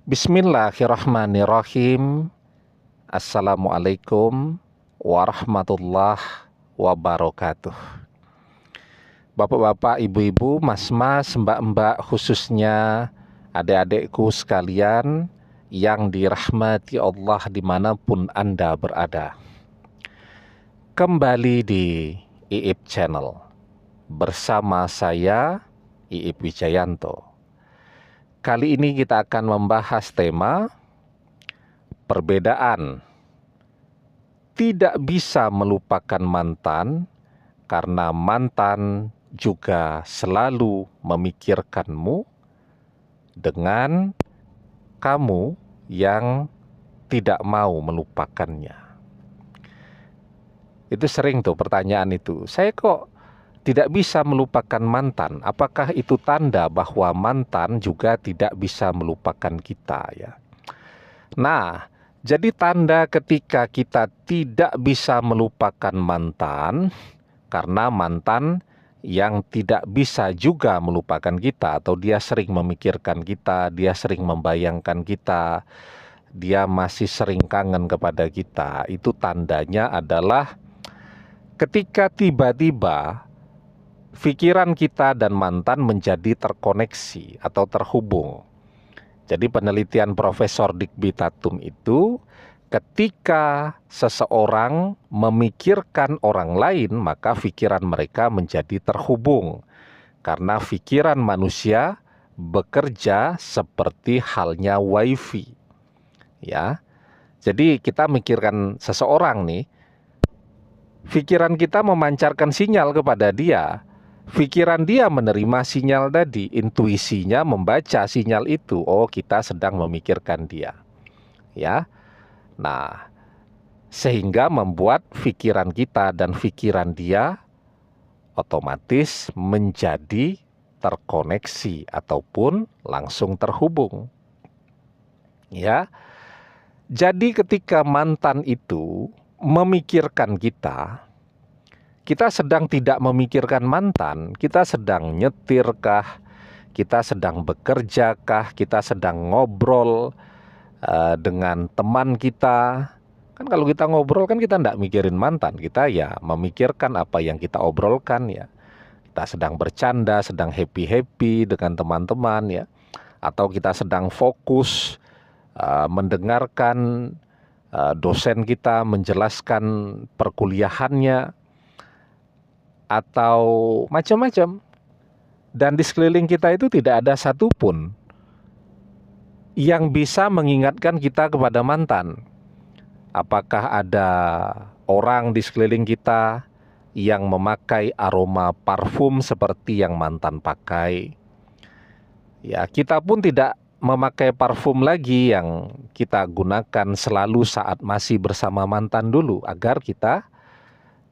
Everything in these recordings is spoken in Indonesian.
Bismillahirrahmanirrahim. Assalamualaikum warahmatullahi wabarakatuh. Bapak-bapak, ibu-ibu, mas-mas, mbak-mbak, khususnya adik-adikku sekalian yang dirahmati Allah dimanapun Anda berada. Kembali di IIP Channel bersama saya IIP Wijayanto. Kali ini kita akan membahas tema perbedaan. Tidak bisa melupakan mantan karena mantan juga selalu memikirkanmu dengan kamu yang tidak mau melupakannya. Itu sering tuh pertanyaan itu. Saya kok tidak bisa melupakan mantan? Apakah itu tanda bahwa mantan juga tidak bisa melupakan kita ya? Nah, jadi tanda ketika kita tidak bisa melupakan mantan karena mantan yang tidak bisa juga melupakan kita, atau dia sering memikirkan kita, dia sering membayangkan kita, dia masih sering kangen kepada kita. Itu tandanya adalah ketika tiba-tiba pikiran kita dan mantan menjadi terkoneksi atau terhubung. Jadi penelitian Profesor Digby Tatum itu, ketika seseorang memikirkan orang lain, maka pikiran mereka menjadi terhubung. Karena pikiran manusia bekerja seperti halnya wifi. Ya. Jadi kita mikirkan seseorang nih, pikiran kita memancarkan sinyal kepada dia. Pikiran dia menerima sinyal tadi, intuisinya membaca sinyal itu. Oh, kita sedang memikirkan dia. Ya. Nah, sehingga membuat pikiran kita dan pikiran dia otomatis menjadi terkoneksi ataupun langsung terhubung. Ya. Jadi ketika mantan itu memikirkan kita sedang tidak memikirkan mantan, kita sedang nyetirkah, kita sedang bekerjakah, kita sedang ngobrol dengan teman kita. Kan kalau kita ngobrol kan kita tidak mikirin mantan, kita ya memikirkan apa yang kita obrolkan ya. Kita sedang bercanda, sedang happy-happy dengan teman-teman ya. Atau kita sedang fokus mendengarkan dosen kita menjelaskan perkuliahannya, atau macam-macam. Dan di sekeliling kita itu tidak ada satupun yang bisa mengingatkan kita kepada mantan. Apakah ada orang di sekeliling kita yang memakai aroma parfum seperti yang mantan pakai? Ya, kita pun tidak memakai parfum lagi yang kita gunakan selalu saat masih bersama mantan dulu, agar kita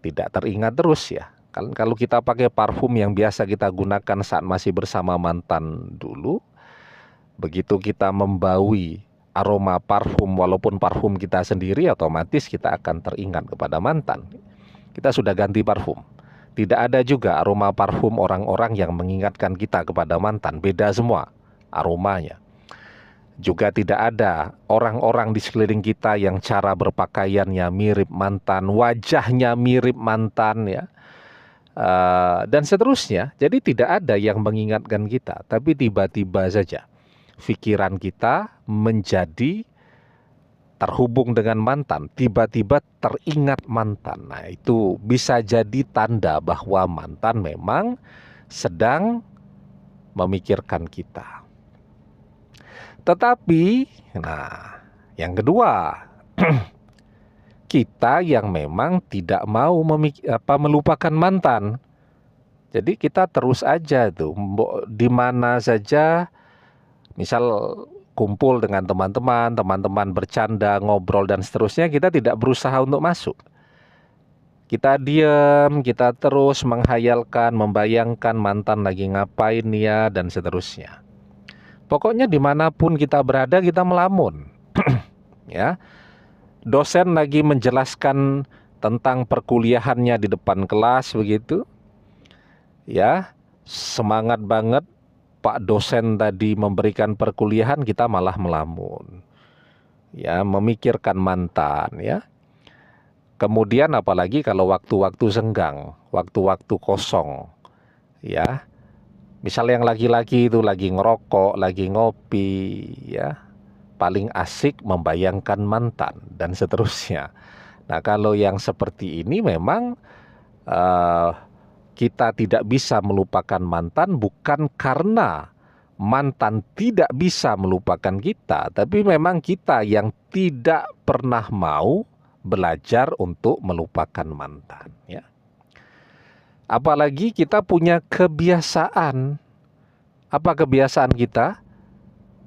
tidak teringat terus ya. Kalau kita pakai parfum yang biasa kita gunakan saat masih bersama mantan dulu, begitu kita membaui aroma parfum walaupun parfum kita sendiri, otomatis kita akan teringat kepada mantan. Kita sudah ganti parfum. Tidak ada juga aroma parfum orang-orang yang mengingatkan kita kepada mantan, beda semua aromanya. Juga tidak ada orang-orang di sekeliling kita yang cara berpakaiannya mirip mantan, wajahnya mirip mantan ya. Dan seterusnya. Jadi tidak ada yang mengingatkan kita, tapi tiba-tiba saja pikiran kita menjadi terhubung dengan mantan, tiba-tiba teringat mantan. Nah, itu bisa jadi tanda bahwa mantan memang sedang memikirkan kita. Tetapi, nah, yang kedua, kita yang memang tidak mau melupakan mantan. Jadi kita terus aja tuh, di mana saja, misal kumpul dengan teman-teman bercanda, ngobrol dan seterusnya, kita tidak berusaha untuk masuk. Kita diam, kita terus menghayalkan, membayangkan mantan lagi ngapain ya, dan seterusnya. Pokoknya dimanapun kita berada, kita melamun. Ya. Dosen lagi menjelaskan tentang perkuliahannya di depan kelas begitu. Ya, semangat banget Pak dosen tadi memberikan perkuliahan, kita malah melamun. Ya, memikirkan mantan ya. Kemudian apalagi kalau waktu-waktu senggang, waktu-waktu kosong. Ya. Misal yang laki-laki itu lagi ngerokok, lagi ngopi, ya. Paling asik membayangkan mantan dan seterusnya. Nah, kalau yang seperti ini memang kita tidak bisa melupakan mantan bukan karena mantan tidak bisa melupakan kita, tapi memang kita yang tidak pernah mau belajar untuk melupakan mantan. Ya. Apalagi kita punya kebiasaan. Apa kebiasaan kita?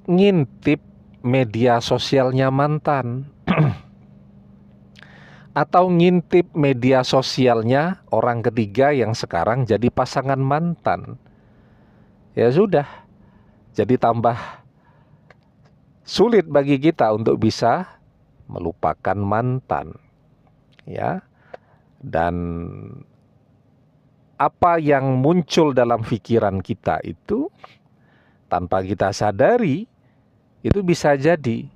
Ngintip media sosialnya mantan. Atau ngintip media sosialnya orang ketiga yang sekarang jadi pasangan mantan. Ya sudah, jadi tambah sulit bagi kita untuk bisa melupakan mantan. Ya. Dan apa yang muncul dalam pikiran kita itu tanpa kita sadari itu bisa jadi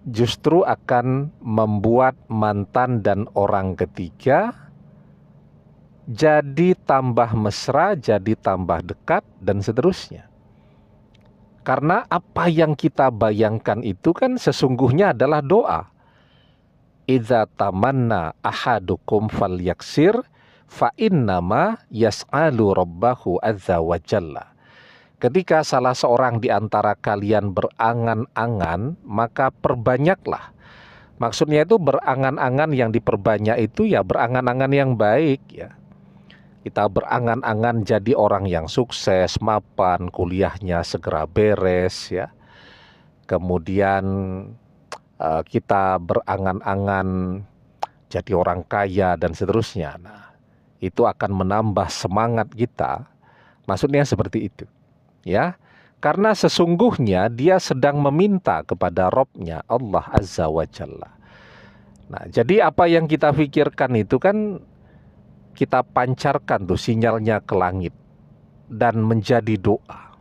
justru akan membuat mantan dan orang ketiga jadi tambah mesra, jadi tambah dekat, dan seterusnya. Karena apa yang kita bayangkan itu kan sesungguhnya adalah doa. Idza tamanna ahadukum falyaksir fa innama yas'alu rabbahu azza wa jalla. Ketika salah seorang di antara kalian berangan-angan, maka perbanyaklah. Maksudnya itu berangan-angan, yang diperbanyak itu ya berangan-angan yang baik ya. Kita berangan-angan jadi orang yang sukses, mapan, kuliahnya segera beres ya. Kemudian kita berangan-angan jadi orang kaya dan seterusnya. Nah, itu akan menambah semangat kita. Maksudnya seperti itu. Ya, karena sesungguhnya dia sedang meminta kepada Robnya Allah Azza wa Jalla. Nah, jadi apa yang kita pikirkan itu kan kita pancarkan tuh sinyalnya ke langit dan menjadi doa.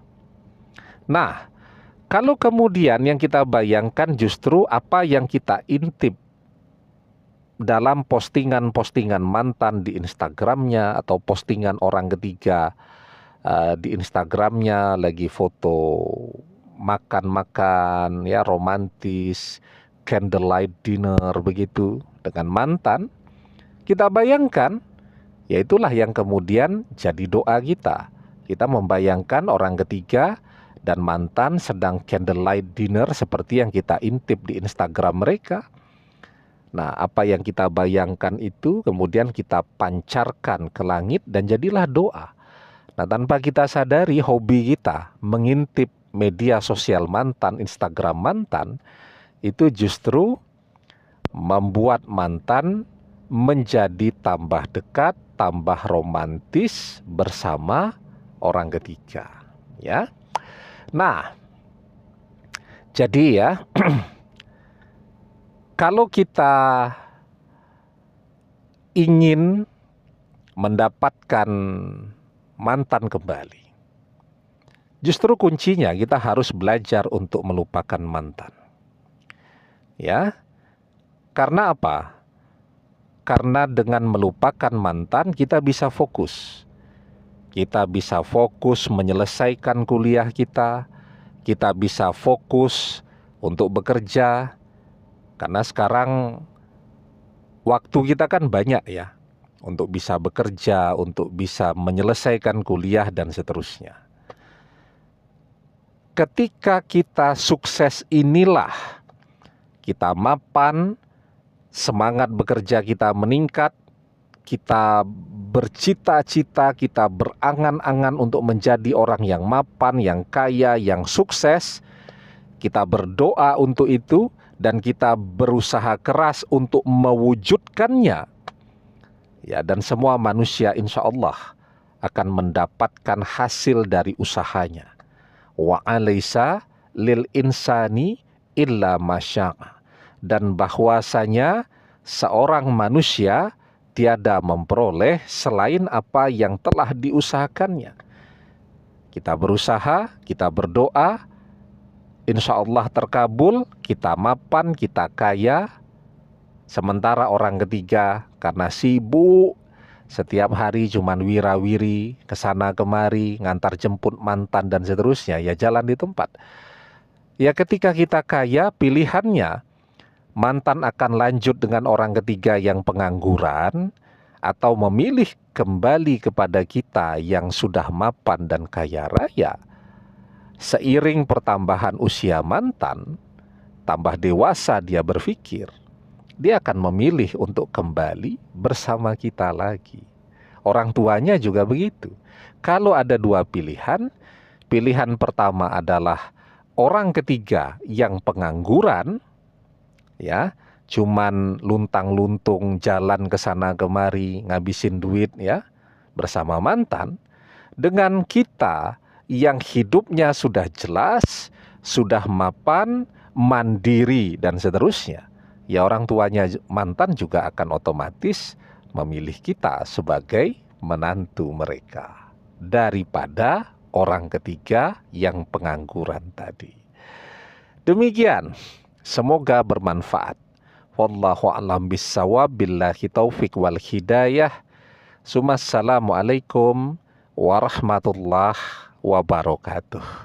Nah, kalau kemudian yang kita bayangkan justru apa yang kita intip dalam postingan-postingan mantan di Instagramnya atau postingan orang ketiga di Instagramnya lagi foto makan-makan ya romantis, candlelight dinner begitu dengan mantan, kita bayangkan ya itulah yang kemudian jadi doa kita. Kita membayangkan orang ketiga dan mantan sedang candlelight dinner seperti yang kita intip di Instagram mereka. Nah, apa yang kita bayangkan itu kemudian kita pancarkan ke langit dan jadilah doa. Nah, tanpa kita sadari hobi kita mengintip media sosial mantan, Instagram mantan, itu justru membuat mantan menjadi tambah dekat, tambah romantis bersama orang ketiga. Ya. Nah, jadi ya, kalau kita ingin mendapatkan mantan kembali, justru kuncinya kita harus belajar untuk melupakan mantan. Ya. Karena apa? Karena dengan melupakan mantan kita bisa fokus. Kita bisa fokus menyelesaikan kuliah kita. Kita bisa fokus untuk bekerja. Karena sekarang waktu kita kan banyak ya. Untuk bisa bekerja, untuk bisa menyelesaikan kuliah dan seterusnya. Ketika kita sukses inilah, kita mapan, semangat bekerja kita meningkat, kita bercita-cita, kita berangan-angan untuk menjadi orang yang mapan, yang kaya, yang sukses. Kita berdoa untuk itu dan kita berusaha keras untuk mewujudkannya. Ya, dan semua manusia insya Allah akan mendapatkan hasil dari usahanya. Wa alaysa lil insani illa masya'a. Dan bahwasanya seorang manusia tiada memperoleh selain apa yang telah diusahakannya. Kita berusaha, kita berdoa, insya Allah terkabul, kita mapan, kita kaya. Sementara orang ketiga karena sibuk, setiap hari cuman wirawiri, kesana kemari, ngantar jemput mantan dan seterusnya, ya jalan di tempat. Ya ketika kita kaya, pilihannya mantan akan lanjut dengan orang ketiga yang pengangguran, atau memilih kembali kepada kita yang sudah mapan dan kaya raya. Seiring pertambahan usia mantan, tambah dewasa dia berpikir, dia akan memilih untuk kembali bersama kita lagi. Orang tuanya juga begitu. Kalau ada dua pilihan, pilihan pertama adalah orang ketiga yang pengangguran, ya, cuman luntang-luntung jalan ke sana kemari ngabisin duit ya bersama mantan, dengan kita yang hidupnya sudah jelas, sudah mapan, mandiri dan seterusnya. Ya orang tuanya mantan juga akan otomatis memilih kita sebagai menantu mereka daripada orang ketiga yang pengangguran tadi. Demikian, semoga bermanfaat. Wallahu a'lam bissawab, billahi taufik wal hidayah. Assalamualaikum warahmatullahi wabarakatuh.